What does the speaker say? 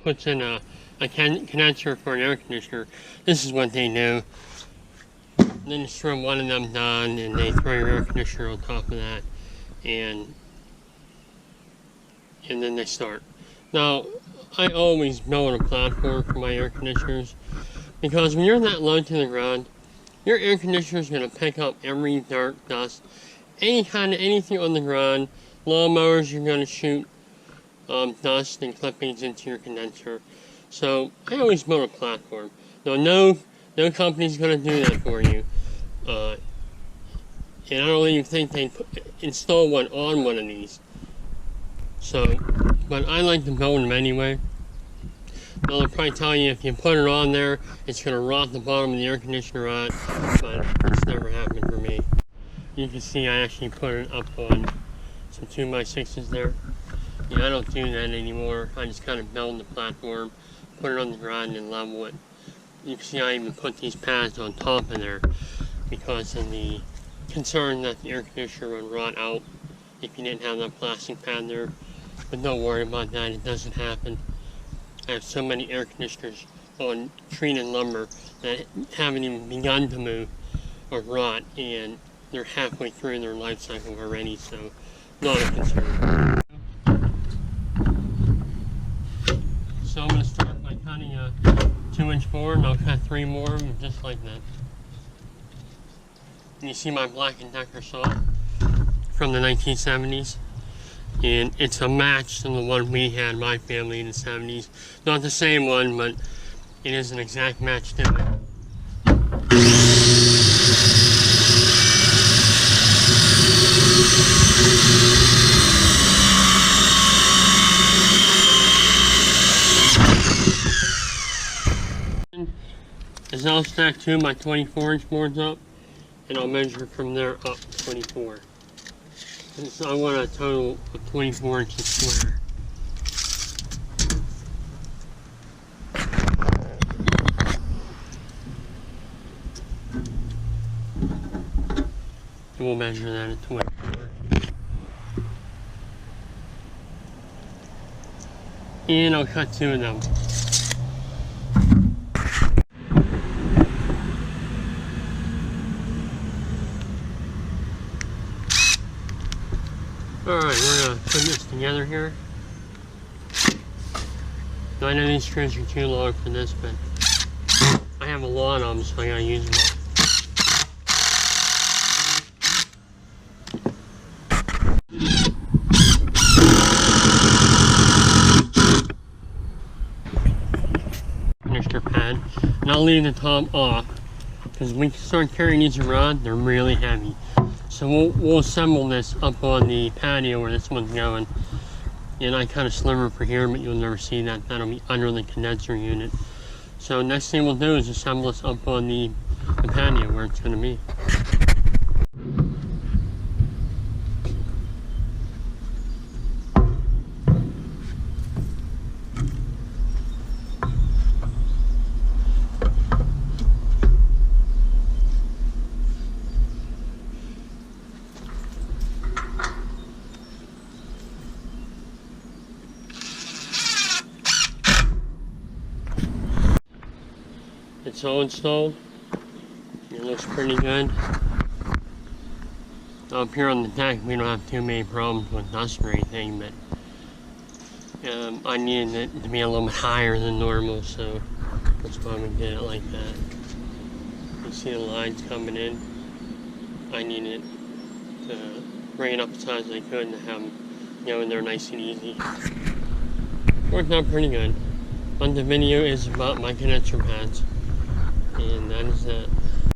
puts in a condenser for an air conditioner, this is what they do. And then you throw one of them down, and they throw your air conditioner on top of that, and then they start. Now, I always build a platform for my air conditioners, because when you're that low to the ground, your air conditioner is going to pick up every dirt, dust, anything on the ground. Lawnmowers, you're going to shoot dust and clippings into your condenser. So I always build a platform. Now, no company's going to do that for you. And I don't even think they install one on one of these. So, but I like to build them anyway. They'll probably tell you if you put it on there, it's going to rot the bottom of the air conditioner out, but it's never happened for me. You can see I actually put it up on some 2x6s there. Yeah, I don't do that anymore. I just kind of build the platform, put it on the ground and level it. You can see I even put these pads on top of there because of the concern that the air conditioner would rot out if you didn't have that plastic pad there. But don't worry about that, it doesn't happen. I have so many air conditioners on treated lumber that haven't even begun to move or rot, and they're halfway through their life cycle already, so not a concern. So I'm going to start by cutting a 2-inch board, and I'll cut 3 more of them just like that. And you see my Black & Decker saw from the 1970s. And it's a match to the one we had in my family in the 70s. Not the same one, but it is an exact match to it. As I'll stack 2 of my 24-inch boards up, and I'll measure from there up 24. So I want a total of 24 inches square. And we'll measure that at 24. And I'll cut 2 of them. Alright, we're going to put this together here. Now, I know these screws are too long for this, but I have a lot of them, so I gotta use them all. Finisher pad. And I'll leave the top off, because when you start carrying these around, they're really heavy. So we'll assemble this up on the patio where this one's going. And I cut a sliver for here, but you'll never see that. That'll be under the condenser unit. So next thing we'll do is assemble this up on the patio where it's going to be. It's all installed. It looks pretty good. Up here on the deck, we don't have too many problems with dust or anything, but I needed it to be a little bit higher than normal, so that's why we did it like that. You see the lines coming in. I needed to bring it up as high as I could and have them go in there nice and easy. Worked out pretty good. On the video is about my condenser pads. And that is that.